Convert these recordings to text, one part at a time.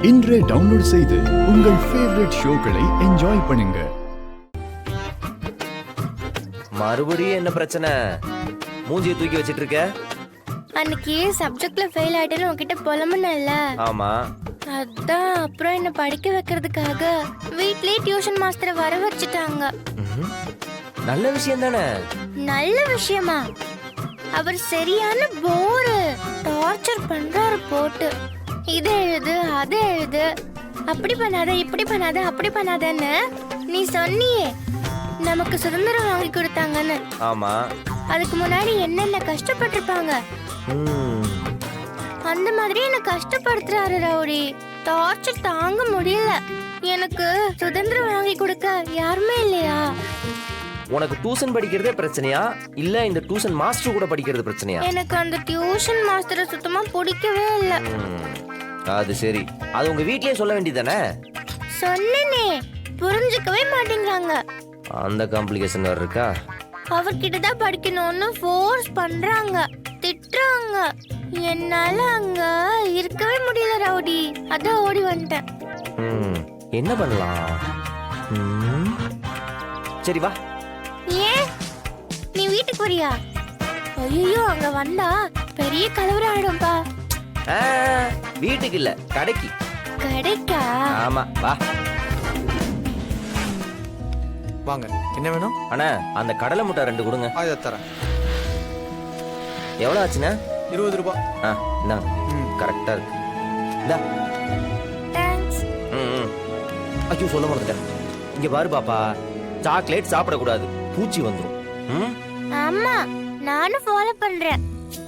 இன்றே டவுன்லோட் செய்து உங்கள் ஃபேவரட் ஷோக்களை என்ஜாய் பண்ணுங்க. மறுபடியும் என்ன பிரச்சனை? மூஞ்சியை தூக்கி வச்சிட்டு இருக்க? அன்னைக்கு சப்ஜெக்ட்ல ஃபெயில் ஆயிட்டேன்னு உன்கிட்ட புலம்புனல்ல. ஆமா. அதான் அப்புறம் என்ன படிக்க வைக்கிறதுக்காக வீட்லயே டியூஷன் மாஸ்டரை வர வச்சுட்டாங்க. நல்ல விஷயம் தானே. நல்ல விஷயமா? அவர் சரியான போரு, டார்ச்சர் பண்றாரு போட்டு. இதை எழுது அதை எழுது, அப்படி பண்ணாத இப்படி பண்ணாத அப்படி பண்ணாதன்னு நீ சொன்னியே நமக்கு சுதந்திரம் வாங்கி கொடுத்தாங்கன்னு. ஆமா. அதுக்கு முன்னாடி என்னென்ன கஷ்டப்பட்டிருப்பாங்க. அந்த மாதிரி என்ன கஷ்டப்படுத்துறாரு ரவுடி. டார்ச்சர் தாங்க முடியல. எனக்கு சுதந்திரம் வாங்கி கொடுக்க யாருமே இல்லையா? உனக்கு டியூஷன் படிக்கிறதே பிரச்சனையா இல்ல இந்த டியூஷன் மாஸ்டர் கூட படிக்கிறது பிரச்சனையா? எனக்கு அந்த டியூஷன் மாஸ்டரை சுத்தமா பிடிக்கவே இல்ல. அது சரி, அது உங்க வீட்லயே சொல்ல வேண்டியதானே? சொன்னேனே, புரிஞ்சுக்கவே மாட்டேங்கிறாங்க. அந்த காம்ப்ளிகேஷன் வேற இருக்கா? அவர்கிட்ட தான் படிக்கணும்னு ஃபோர்ஸ் பண்றாங்க, திட்டுறாங்க. என்னால அங்க இருக்கவே முடியல ரவுடி. அதான் ஓடி வந்துட்டேன். என்ன பண்ணலாம்? சரி வா. ஏன் நீ வீட்டுக்கு வரியா? ஐயோ, அங்க வந்தா பெரிய கலவரம் ஆயிடும்பா. வீட்டுக்கு இல்ல, கடைக்கு. கடைக்கா? ஆமா வா. வாங்க, என்ன வேணும்? அண்ணா, அந்த கடலை முட்டை 2 கொடுங்க. அதை தரேன். எவ்வளவு ஆச்சுண்ணா? 20 ரூபாய். இந்தாங்க. கரெக்டா இருக்கு. இந்தா. தேங்க்ஸ். ஐயோ, சொல்ல மறந்துட்டேன். இங்க பாரு பாப்பா, சாக்லேட் சாப்பிடக்கூடாது, பூச்சி வந்துடும். ஆமா, நானும் ஃபாலோ பண்றேன்.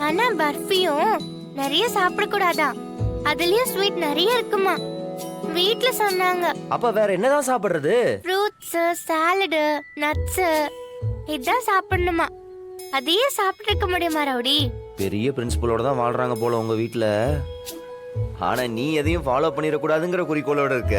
ஆனா பர்ஃபியும் நிறைய சாப்பிடக்கூடாதான், அதுலயும் ஸ்வீட் நிறைய இருக்குமா. வீட்ல சொன்னாங்க. அப்ப வேற என்னதான் சாப்பிடுறது? ஃப்ரூட்ஸ், சாலட், நட்ஸ் இதான் சாப்பிடணுமா. அதையே சாப்பிட்டு இருக்க முடியுமா ரவுடி? பெரிய பிரின்சிபலோட தான் வாழ்றாங்க போல உங்க வீட்ல. ஆனா நீ எதையும் ஃபாலோ பண்ணிடக்கூடாதுங்கிற குறிக்கோளோட இருக்க.